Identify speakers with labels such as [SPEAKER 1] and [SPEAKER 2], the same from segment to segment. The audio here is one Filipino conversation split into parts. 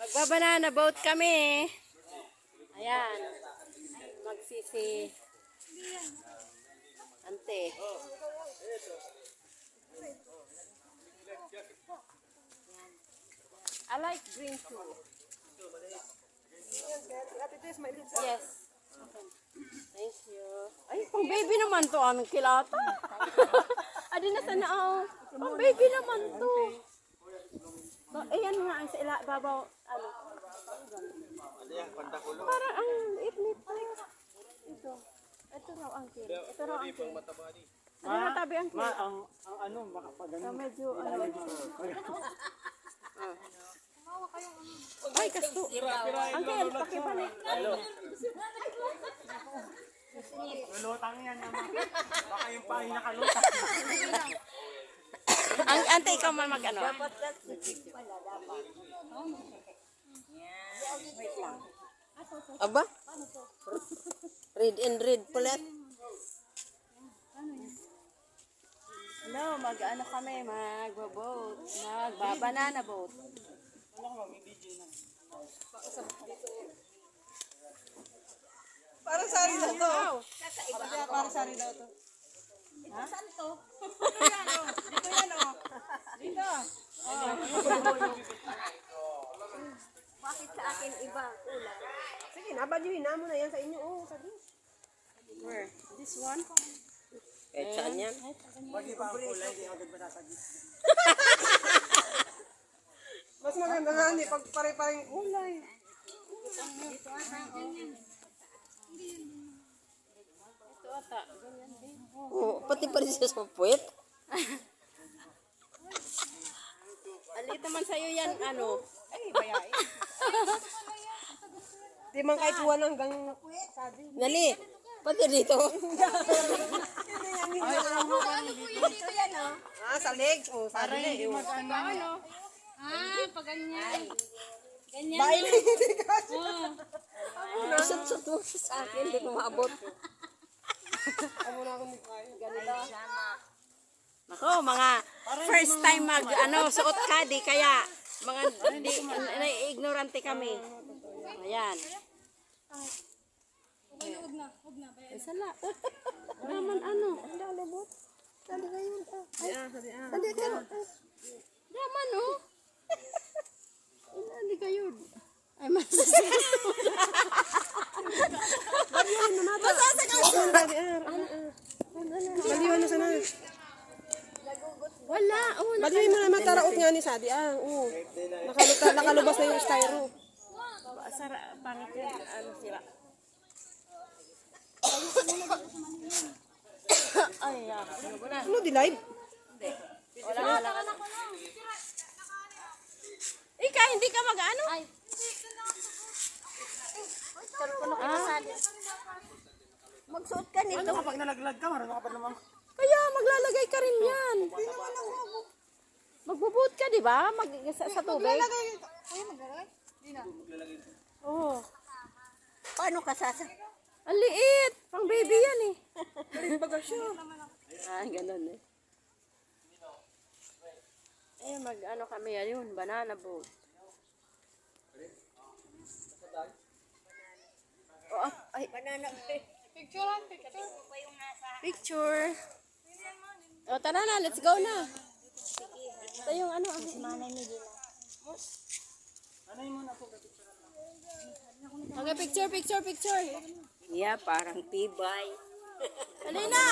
[SPEAKER 1] Magbabanana boat kami. Ayan. Magsisi. Ante. I like green too. Yes. Thank you. Ay, pang baby naman to aming kilata. Adi na sana oh. Pang baby naman to. So, ayan nga ang sa babaw. Ano? Parang ang liit-liit. Ito. Ito raw ang kin. Ito raw ang kin. Ano na tabi ang kin?
[SPEAKER 2] Ang ano, makapagano.
[SPEAKER 1] Medyo ano. Ay, kasto. Angkel, pakibalik.
[SPEAKER 2] Lulutang yan naman. Baka yung pahin nakalutang.
[SPEAKER 1] Ang ante, ikaw man mag-ano?
[SPEAKER 3] Dapat pala, dapat. Wait lang.
[SPEAKER 1] Aba? Read and read pulit. Hello, mag-ano kami, magbo-boat. Magbabanana boat.
[SPEAKER 3] Para sa rin daw to. Para sa rin daw to. Ha? Saan to? Dito yan o. Dito yan o. Dito. Bakit sa akin iba? Kulay. Sige, nabadyuhin na mo na yan sa inyo. Oh, sabi.
[SPEAKER 1] Where? This one?
[SPEAKER 3] Eh, saan yan?
[SPEAKER 2] Pag iba ang kulay, hindi agad matatagis.
[SPEAKER 3] Mas maganda nga hindi pag pare-pareng kulay.
[SPEAKER 1] Ito ata. Ganyan din.
[SPEAKER 3] Oh, pati pa rin siya sa puwet.
[SPEAKER 1] Alit naman sa'yo yan, ano?
[SPEAKER 3] Ay, bayain. Di man kahit buwan hanggang sabi.
[SPEAKER 1] Nali, pati dito.
[SPEAKER 3] Ah, sa legs. Oh, sabi na.
[SPEAKER 1] Ano? Pag ganyan. Ganyan.
[SPEAKER 3] Bail.
[SPEAKER 1] Sat-sat mo sa akin, hindi ko maabot.
[SPEAKER 3] Amo na akong
[SPEAKER 1] Ganito. Nako, mga first time suot kadi, kaya mga ignorante kami. Ayan. Ay, sala. Naman ano?
[SPEAKER 3] Ang dalibot. Sabi kayo.
[SPEAKER 1] Ayan.
[SPEAKER 3] Dali ka.
[SPEAKER 1] Naman oh. Hindi kayo. Ay, masasagot.
[SPEAKER 3] Baliwan na sana.
[SPEAKER 1] Wala. Oh,
[SPEAKER 3] Baliwan mo na mataraot nga ni Sadi. Oo. Nakalubas na yung styro.
[SPEAKER 1] pangit yan. Ano sila? Ay, ano ba na?
[SPEAKER 3] Ano, di live?
[SPEAKER 1] Wala. Ika, hindi ka mag-ano? Ay.
[SPEAKER 3] Magsuot ka nito.
[SPEAKER 2] Ano kapag nalaglag ka, marunong ka pa naman.
[SPEAKER 1] Kaya maglalagay ka rin yan. Magbubuot ka, di ba? Sa tubig.
[SPEAKER 3] Ay, maglalagay? Di na.
[SPEAKER 1] Oo.
[SPEAKER 3] Paano ka sasa?
[SPEAKER 1] Ang liit. Pang baby yan eh.
[SPEAKER 3] Bagasyo.
[SPEAKER 1] Ganun eh. Eh, mag-ano kami yun, banana boat. Oh, ay,
[SPEAKER 3] Banana.
[SPEAKER 1] picture. O, tara na, let's go na. Ito yung ano,
[SPEAKER 3] Manay ni Gina.
[SPEAKER 2] Ano yung muna po?
[SPEAKER 1] okay, picture.
[SPEAKER 3] Yeah, parang tibay.
[SPEAKER 1] Dali na.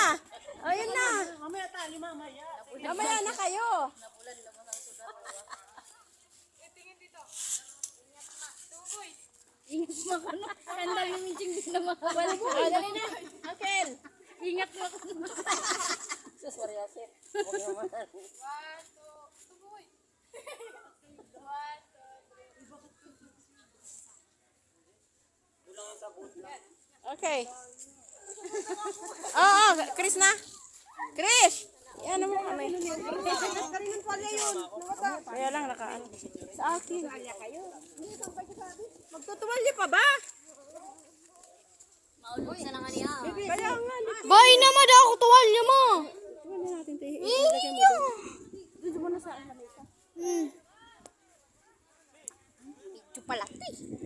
[SPEAKER 1] Ayun na.
[SPEAKER 2] Mamaya tali, mamaya.
[SPEAKER 1] Mamaya na kayo. Ingat mo ka na. Handa yung meeting din na mga dali na. Akel. Ingat mo ka na.
[SPEAKER 3] Sorry, Asip.
[SPEAKER 1] Okay. Oo, Chris na. Chris! Yan naman kami.
[SPEAKER 3] Karinang palya yun.
[SPEAKER 1] Kaya lang nakaan. Sa akin. Magtutuwalya pa ba?
[SPEAKER 3] Maulog sa nga niya.
[SPEAKER 1] Kaya nga.
[SPEAKER 3] Bay naman ako tuwalya mo.
[SPEAKER 1] Tuwalya natin. Dito mo na sa akin. Chupalati.